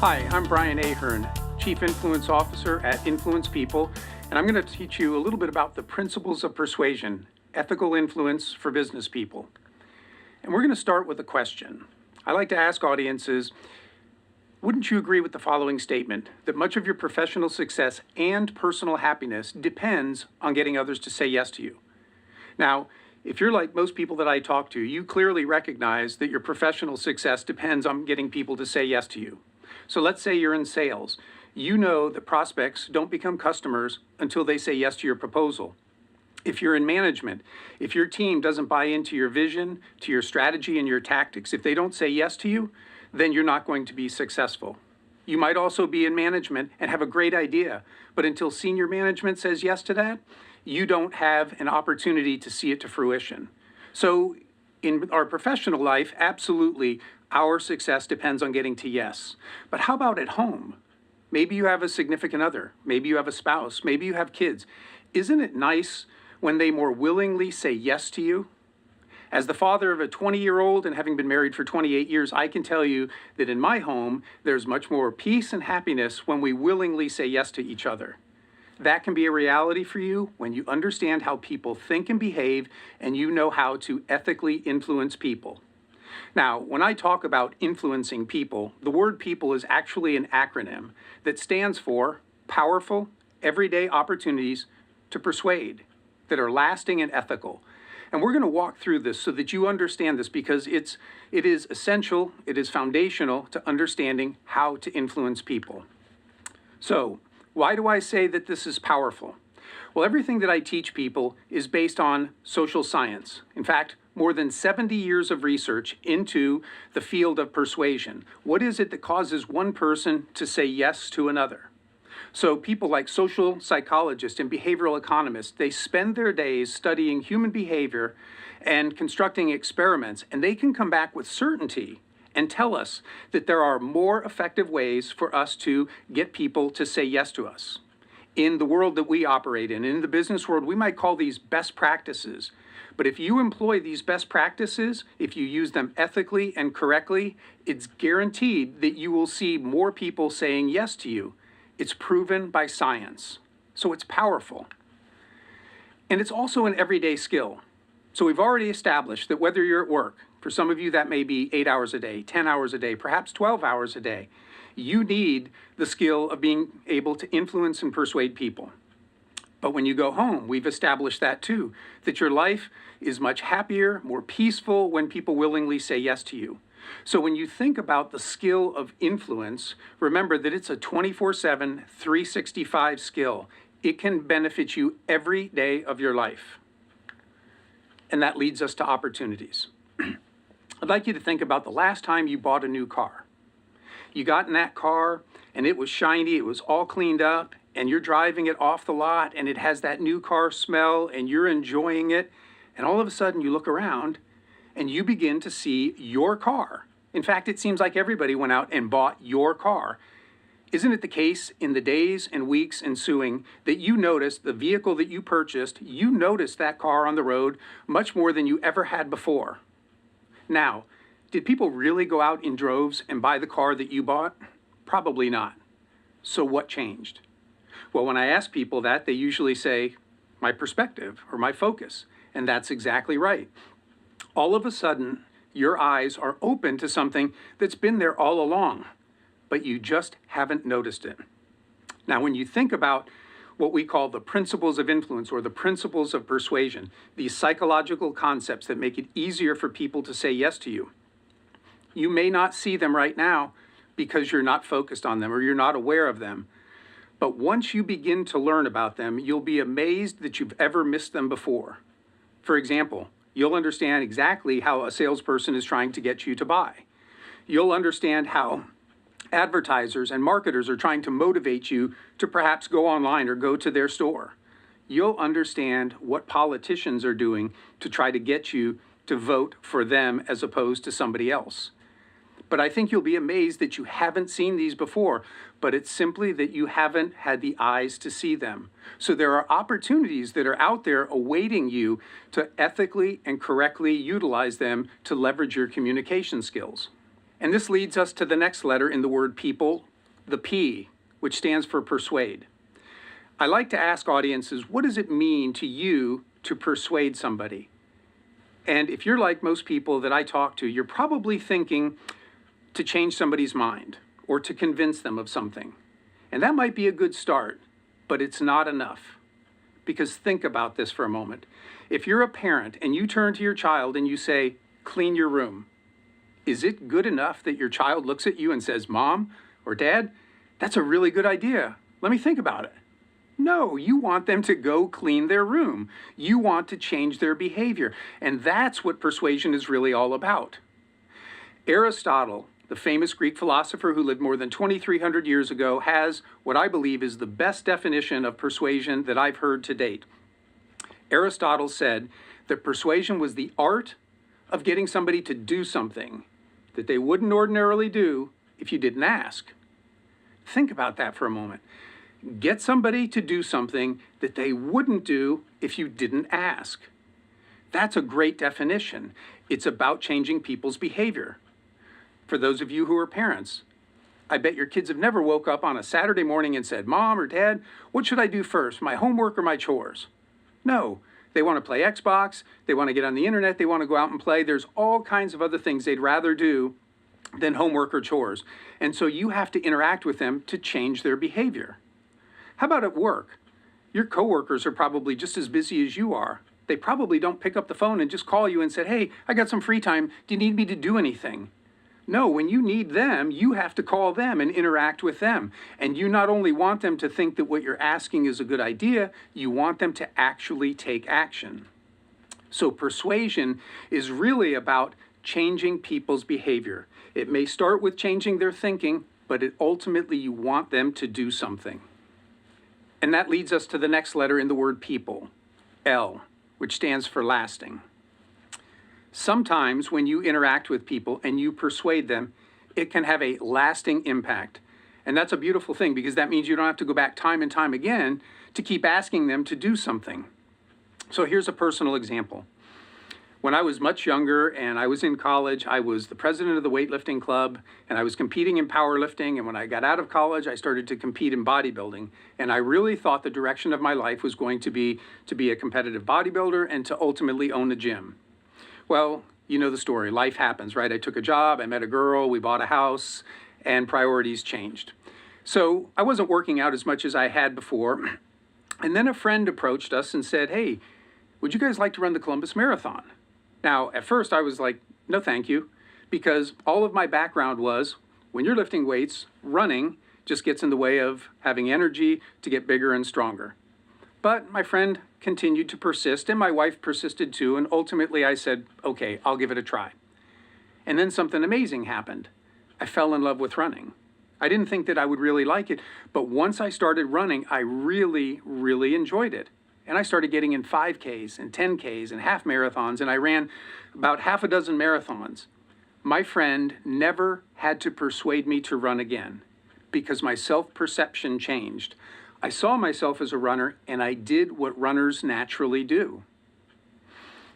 Hi, I'm Brian Ahern, Chief Influence Officer at Influence People, and I'm going to teach you a little bit about the principles of persuasion, ethical influence for business people. And we're going to start with a question. I like to ask audiences, wouldn't you agree with the following statement, that much of your professional success and personal happiness depends on getting others to say yes to you? Now, if you're like most people that I talk to, you clearly recognize that your professional success depends on getting people to say yes to you. So let's say you're in sales. You know that prospects don't become customers until they say yes to your proposal. If you're in management, if your team doesn't buy into your vision, to your strategy and your tactics, if they don't say yes to you, then you're not going to be successful. You might also be in management and have a great idea, but until senior management says yes to that, you don't have an opportunity to see it to fruition. So in our professional life, absolutely, our success depends on getting to yes. But how about at home? Maybe you have a significant other. Maybe you have a spouse. Maybe you have kids. Isn't it nice when they more willingly say yes to you? As the father of a 20-year-old and having been married for 28 years, I can tell you that in my home, there's much more peace and happiness when we willingly say yes to each other. That can be a reality for you when you understand how people think and behave and you know how to ethically influence people. Now, when I talk about influencing people, the word people is actually an acronym that stands for powerful, everyday opportunities to persuade that are lasting and ethical. And we're going to walk through this so that you understand this because it is essential, it is foundational to understanding how to influence people. So, why do I say that this is powerful? Well, everything that I teach people is based on social science. In fact, more than 70 years of research into the field of persuasion. What is it that causes one person to say yes to another? So people like social psychologists and behavioral economists, they spend their days studying human behavior and constructing experiments, and they can come back with certainty and tell us that there are more effective ways for us to get people to say yes to us. In the world that we operate in the business world, we might call these best practices. But if you employ these best practices, if you use them ethically and correctly, it's guaranteed that you will see more people saying yes to you. It's proven by science. So it's powerful. And it's also an everyday skill. So we've already established that whether you're at work, for some of you that may be 8 hours a day, 10 hours a day, perhaps 12 hours a day, you need the skill of being able to influence and persuade people. But when you go home, we've established that too, that your life is much happier, more peaceful when people willingly say yes to you. So when you think about the skill of influence, remember that it's a 24/7, 365 skill. It can benefit you every day of your life. And that leads us to opportunities. I'd like you to think about the last time you bought a new car. You got in that car and it was shiny, it was all cleaned up, and you're driving it off the lot and it has that new car smell and you're enjoying it, and all of a sudden you look around and you begin to see your car. In fact, it seems like everybody went out and bought your car. Isn't it the case in the days and weeks ensuing that you noticed the vehicle that you purchased, you noticed that car on the road much more than you ever had before? Now, did people really go out in droves and buy the car that you bought? Probably not. So what changed? Well, when I ask people that, they usually say, my perspective or my focus. And that's exactly right. All of a sudden, your eyes are open to something that's been there all along, but you just haven't noticed it. Now, when you think about what we call the principles of influence or the principles of persuasion, these psychological concepts that make it easier for people to say yes to you, you may not see them right now because you're not focused on them or you're not aware of them. But once you begin to learn about them, you'll be amazed that you've ever missed them before. For example, you'll understand exactly how a salesperson is trying to get you to buy. You'll understand how advertisers and marketers are trying to motivate you to perhaps go online or go to their store. You'll understand what politicians are doing to try to get you to vote for them as opposed to somebody else. But I think you'll be amazed that you haven't seen these before, but it's simply that you haven't had the eyes to see them. So there are opportunities that are out there awaiting you to ethically and correctly utilize them to leverage your communication skills. And this leads us to the next letter in the word people, the P, which stands for persuade. I like to ask audiences, what does it mean to you to persuade somebody? And if you're like most people that I talk to, you're probably thinking to change somebody's mind or to convince them of something. And that might be a good start, but it's not enough. Because think about this for a moment. If you're a parent and you turn to your child and you say, clean your room, is it good enough that your child looks at you and says, Mom or Dad, that's a really good idea. Let me think about it. No, you want them to go clean their room. You want to change their behavior. And that's what persuasion is really all about. Aristotle, the famous Greek philosopher who lived more than 2,300 years ago, has what I believe is the best definition of persuasion that I've heard to date. Aristotle said that persuasion was the art of getting somebody to do something that they wouldn't ordinarily do if you didn't ask. Think about that for a moment. Get somebody to do something that they wouldn't do if you didn't ask. That's a great definition. It's about changing people's behavior. For those of you who are parents, I bet your kids have never woke up on a Saturday morning and said, Mom or Dad, what should I do first, my homework or my chores? No, they want to play Xbox, they want to get on the internet, they want to go out and play. There's all kinds of other things they'd rather do than homework or chores. And so you have to interact with them to change their behavior. How about at work? Your coworkers are probably just as busy as you are. They probably don't pick up the phone and just call you and say, hey, I got some free time. Do you need me to do anything? No, when you need them, you have to call them and interact with them. And you not only want them to think that what you're asking is a good idea, you want them to actually take action. So persuasion is really about changing people's behavior. It may start with changing their thinking, but ultimately you want them to do something. And that leads us to the next letter in the word people, L, which stands for lasting. Sometimes when you interact with people and you persuade them, it can have a lasting impact. And that's a beautiful thing because that means you don't have to go back time and time again to keep asking them to do something. So here's a personal example. When I was much younger and I was in college, I was the president of the weightlifting club and I was competing in powerlifting. And when I got out of college, I started to compete in bodybuilding. And I really thought the direction of my life was going to be a competitive bodybuilder and to ultimately own a gym. Well, you know the story. Life happens, right? I took a job, I met a girl, we bought a house, and priorities changed. So I wasn't working out as much as I had before. And then a friend approached us and said, hey, would you guys like to run the Columbus Marathon? Now, at first I was like, no, thank you, because all of my background was when you're lifting weights, running just gets in the way of having energy to get bigger and stronger. But my friend continued to persist, and my wife persisted too, and ultimately I said, okay, I'll give it a try. And then something amazing happened. I fell in love with running. I didn't think that I would really like it, but once I started running, I really, really enjoyed it. And I started getting in 5Ks and 10Ks and half marathons, and I ran about half a dozen marathons. My friend never had to persuade me to run again because my self-perception changed. I saw myself as a runner, and I did what runners naturally do.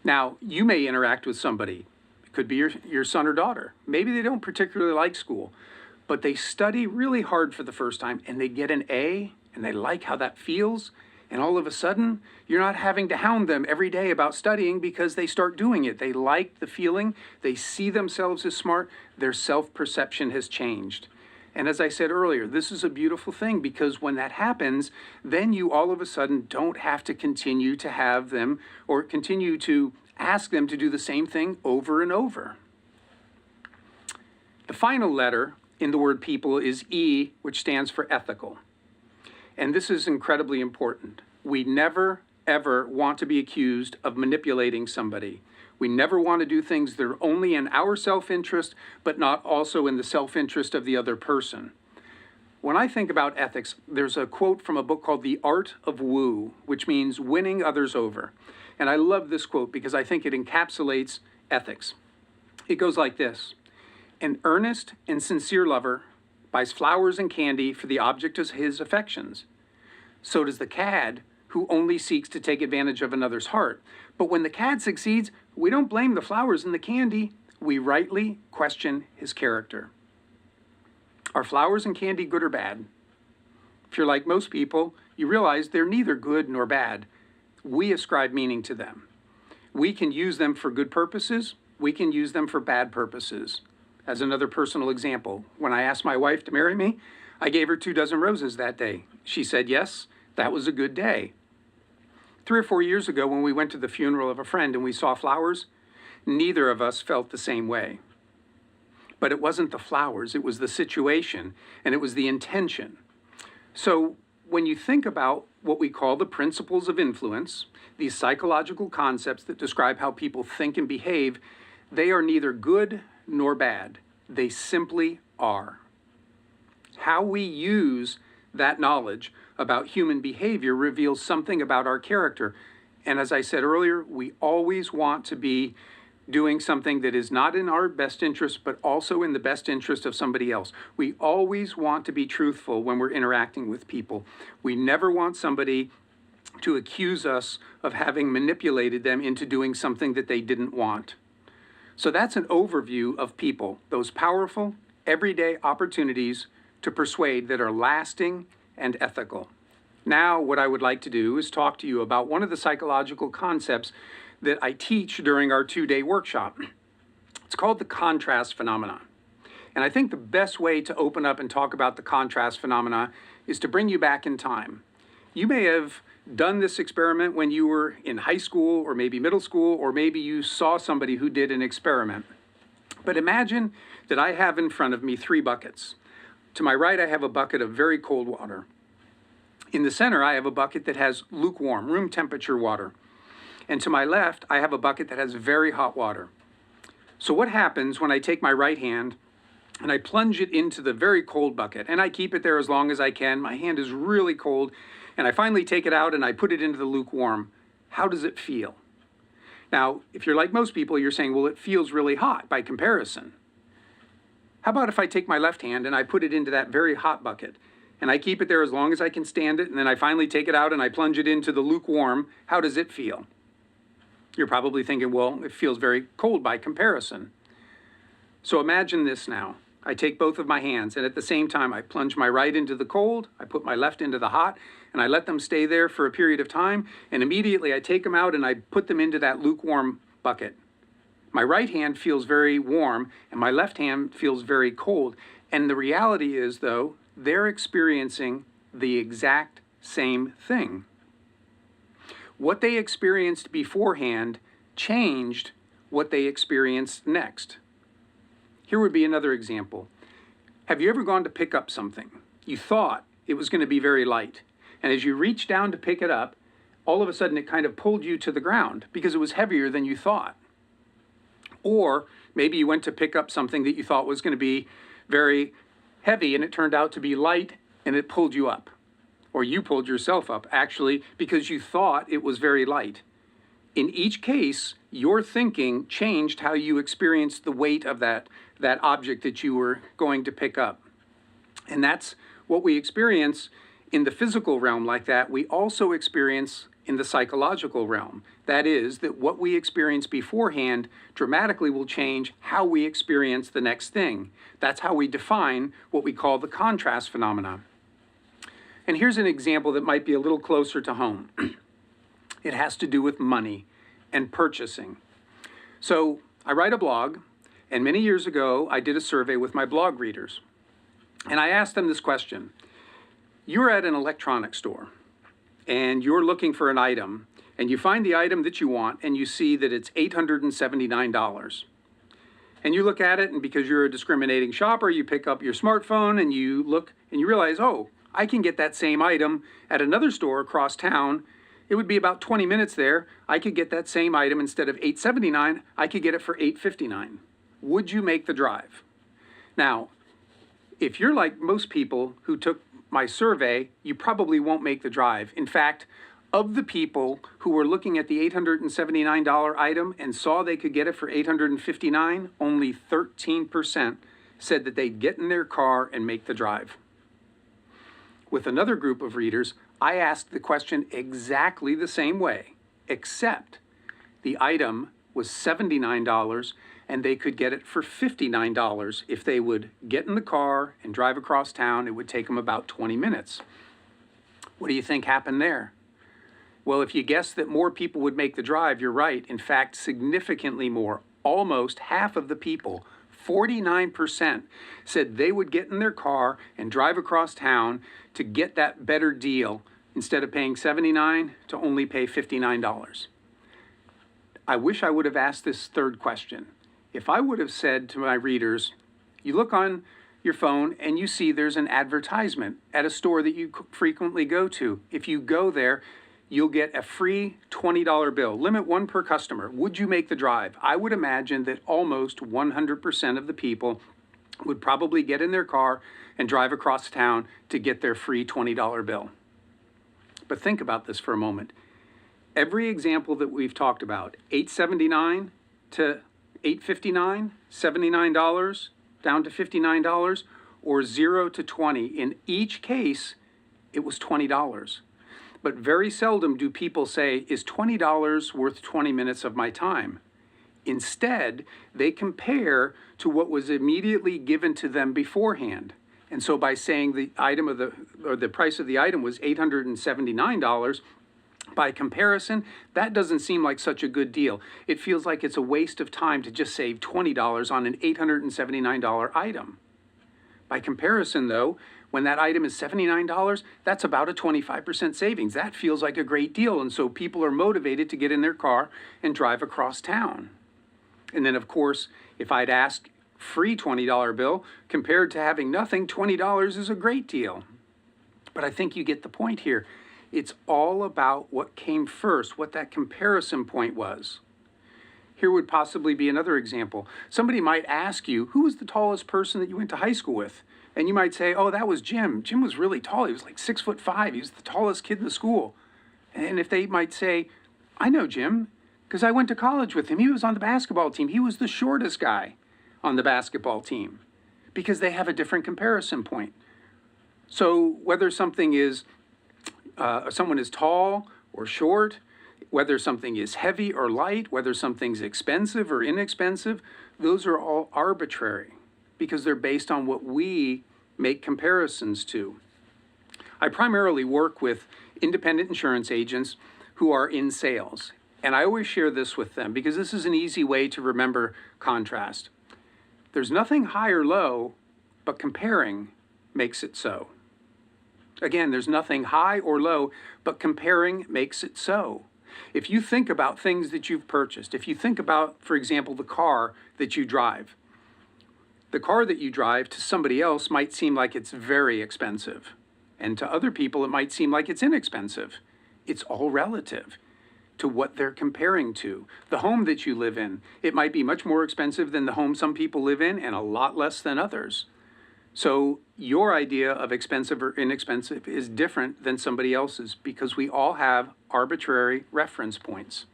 Now, you may interact with somebody. It could be your son or daughter. Maybe they don't particularly like school, but they study really hard for the first time, and they get an A, and they like how that feels. And all of a sudden, you're not having to hound them every day about studying because they start doing it. They like the feeling. They see themselves as smart. Their self-perception has changed. And as I said earlier, this is a beautiful thing because when that happens, then you all of a sudden don't have to continue to have them or continue to ask them to do the same thing over and over. The final letter in the word people is E, which stands for ethical. And this is incredibly important. We never, ever want to be accused of manipulating somebody. We never want to do things that are only in our self-interest, but not also in the self-interest of the other person. When I think about ethics, there's a quote from a book called The Art of Woo, which means winning others over. And I love this quote because I think it encapsulates ethics. It goes like this: an earnest and sincere lover buys flowers and candy for the object of his affections. So does the cad, who only seeks to take advantage of another's heart. But when the cad succeeds, we don't blame the flowers and the candy. We rightly question his character. Are flowers and candy good or bad? If you're like most people, you realize they're neither good nor bad. We ascribe meaning to them. We can use them for good purposes. We can use them for bad purposes. As another personal example, when I asked my wife to marry me, I gave her 24 roses that day. She said yes, that was a good day. 3 or 4 years ago, when we went to the funeral of a friend and we saw flowers, neither of us felt the same way. But it wasn't the flowers, it was the situation, and it was the intention. So when you think about what we call the principles of influence, these psychological concepts that describe how people think and behave, they are neither good nor bad. They simply are. How we use that knowledge about human behavior reveals something about our character. And as I said earlier, we always want to be doing something that is not in our best interest, but also in the best interest of somebody else. We always want to be truthful when we're interacting with people. We never want somebody to accuse us of having manipulated them into doing something that they didn't want. So that's an overview of people, those powerful, everyday opportunities to persuade that are lasting and ethical. Now, what I would like to do is talk to you about one of the psychological concepts that I teach during our 2-day workshop. It's called the contrast phenomenon. And I think the best way to open up and talk about the contrast phenomena is to bring you back in time. You may have done this experiment when you were in high school or maybe middle school, or maybe you saw somebody who did an experiment. But imagine that I have in front of me 3 buckets. To my right, I have a bucket of very cold water. In the center, I have a bucket that has lukewarm, room temperature water. And to my left, I have a bucket that has very hot water. So what happens when I take my right hand and I plunge it into the very cold bucket, and I keep it there as long as I can? My hand is really cold, and I finally take it out and I put it into the lukewarm. How does it feel? Now, if you're like most people, you're saying, well, it feels really hot by comparison. How about if I take my left hand and I put it into that very hot bucket, and I keep it there as long as I can stand it, and then I finally take it out and I plunge it into the lukewarm? How does it feel? You're probably thinking, well, it feels very cold by comparison. So imagine this now. I take both of my hands, and at the same time, I plunge my right into the cold, I put my left into the hot, and I let them stay there for a period of time, and immediately I take them out and I put them into that lukewarm bucket. My right hand feels very warm, and my left hand feels very cold. And the reality is, though, they're experiencing the exact same thing. What they experienced beforehand changed what they experienced next. Here would be another example. Have you ever gone to pick up something? You thought it was going to be very light. And as you reached down to pick it up, all of a sudden it kind of pulled you to the ground because it was heavier than you thought. Or maybe you went to pick up something that you thought was going to be very heavy, and it turned out to be light, and it pulled you up. Or you pulled yourself up, actually, because you thought it was very light. In each case, your thinking changed how you experienced the weight of that object that you were going to pick up. And that's what we experience in the physical realm like that. We also experience in the psychological realm. That is, that what we experience beforehand dramatically will change how we experience the next thing. That's how we define what we call the contrast phenomenon. And here's an example that might be a little closer to home. It has to do with money and purchasing. So I write a blog, and many years ago, I did a survey with my blog readers. And I asked them this question. You're at an electronics store, and you're looking for an item, and you find the item that you want, and you see that it's $879. And you look at it, and because you're a discriminating shopper, you pick up your smartphone, and you look, and you realize, oh, I can get that same item at another store across town. It would be about 20 minutes there. I could get that same item instead of $879, I could get it for $859. Would you make the drive? Now, if you're like most people who took my survey, you probably won't make the drive. In fact, of the people who were looking at the $879 item and saw they could get it for $859, only 13% said that they'd get in their car and make the drive. With another group of readers, I asked the question exactly the same way, except the item was $79 and they could get it for $59. If they would get in the car and drive across town, it would take them about 20 minutes. What do you think happened there? Well, if you guessed that more people would make the drive, you're right. In fact, significantly more. Almost half of the people, 49%, said they would get in their car and drive across town to get that better deal instead of paying $79 to only pay $59. I wish I would have asked this third question. If I would have said to my readers, you look on your phone and you see there's an advertisement at a store that you frequently go to. If you go there, you'll get a free $20 bill, limit one per customer. Would you make the drive? I would imagine that almost 100% of the people would probably get in their car and drive across town to get their free $20 bill. But think about this for a moment. Every example that we've talked about, $8.79 to $8.59, $79 down to $59, or 0 to 20, in each case, it was $20. But very seldom do people say, is $20 worth 20 minutes of my time? Instead, they compare to what was immediately given to them beforehand. And so by saying the item of the price of the item was $879, by comparison, that doesn't seem like such a good deal. It feels like it's a waste of time to just save $20 on an $879 item. By comparison, though, when that item is $79, that's about a 25% savings. That feels like a great deal, and so people are motivated to get in their car and drive across town. And then, of course, if I'd ask free $20 bill, compared to having nothing, $20 is a great deal. But I think you get the point here. It's all about what came first, what that comparison point was. Here would possibly be another example. Somebody might ask you, who was the tallest person that you went to high school with? And you might say, oh, that was Jim. Jim was really tall. He was like 6'5". He was the tallest kid in the school. And if they might say, I know Jim, because I went to college with him. He was on the basketball team. He was the shortest guy on the basketball team, because they have a different comparison point. So whether something is, someone is tall or short, whether something is heavy or light, whether something's expensive or inexpensive, those are all arbitrary because they're based on what we make comparisons to. I primarily work with independent insurance agents who are in sales, and I always share this with them because this is an easy way to remember contrast. There's nothing high or low, but comparing makes it so. Again, there's nothing high or low, but comparing makes it so. If you think about things that you've purchased, if you think about, for example, the car that you drive, the car that you drive to somebody else might seem like it's very expensive, and to other people it might seem like it's inexpensive. It's all relative to what they're comparing to. The home that you live in, it might be much more expensive than the home some people live in and a lot less than others. So your idea of expensive or inexpensive is different than somebody else's because we all have arbitrary reference points.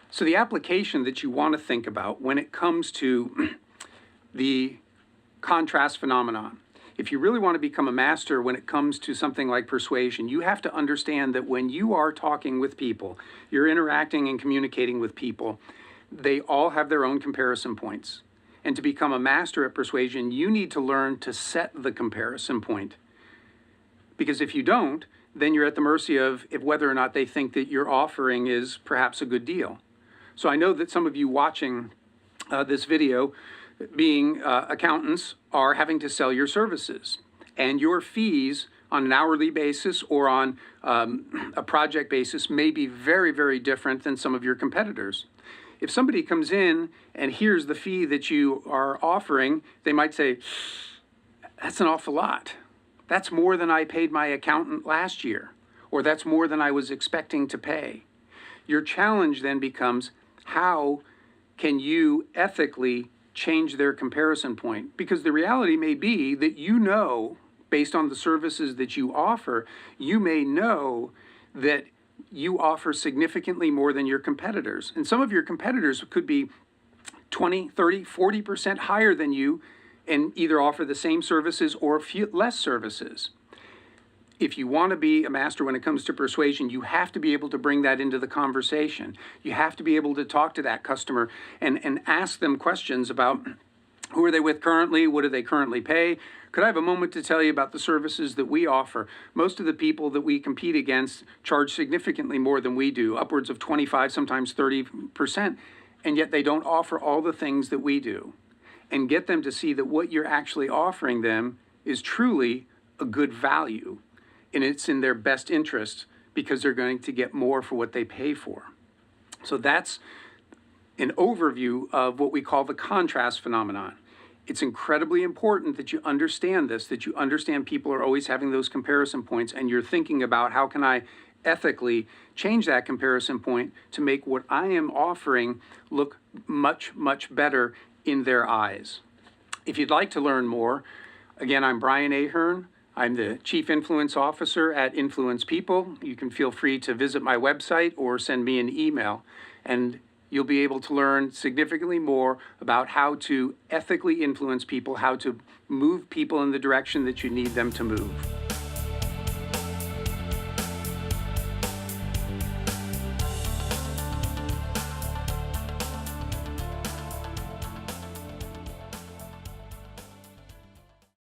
So the application that you want to think about when it comes to the contrast phenomenon, if you really want to become a master when it comes to something like persuasion, you have to understand that when you are talking with people, you're interacting and communicating with people, they all have their own comparison points. And to become a master at persuasion, you need to learn to set the comparison point. Because if you don't, then you're at the mercy of whether or not they think that your offering is perhaps a good deal. So I know that some of you watching this video, being accountants, are having to sell your services. And your fees on an hourly basis or on a project basis may be very, very different than some of your competitors. If somebody comes in and hears the fee that you are offering, they might say, that's an awful lot. That's more than I paid my accountant last year, or that's more than I was expecting to pay. Your challenge then becomes, how can you ethically change their comparison point? Because the reality may be that you know, based on the services that you offer, you may know that you offer significantly more than your competitors. And some of your competitors could be 20, 30, 40% higher than you and either offer the same services or less services. if you want to be a master when it comes to persuasion, you have to be able to bring that into the conversation. You have to be able to talk to that customer and ask them questions about who are they with currently, what do they currently pay. Could I have a moment to tell you about the services that we offer? Most of the people that we compete against charge significantly more than we do, upwards of 25, sometimes 30%, and yet they don't offer all the things that we do. And get them to see that what you're actually offering them is truly a good value, and it's in their best interest because they're going to get more for what they pay for. So that's an overview of what we call the contrast phenomenon. It's incredibly important that you understand this, that you understand people are always having those comparison points, and you're thinking about how can I ethically change that comparison point to make what I am offering look much, much better in their eyes. If you'd like to learn more, again, I'm Brian Ahern. I'm the Chief Influence Officer at Influence People. You can feel free to visit my website or send me an email, and you'll be able to learn significantly more about how to ethically influence people, how to move people in the direction that you need them to move.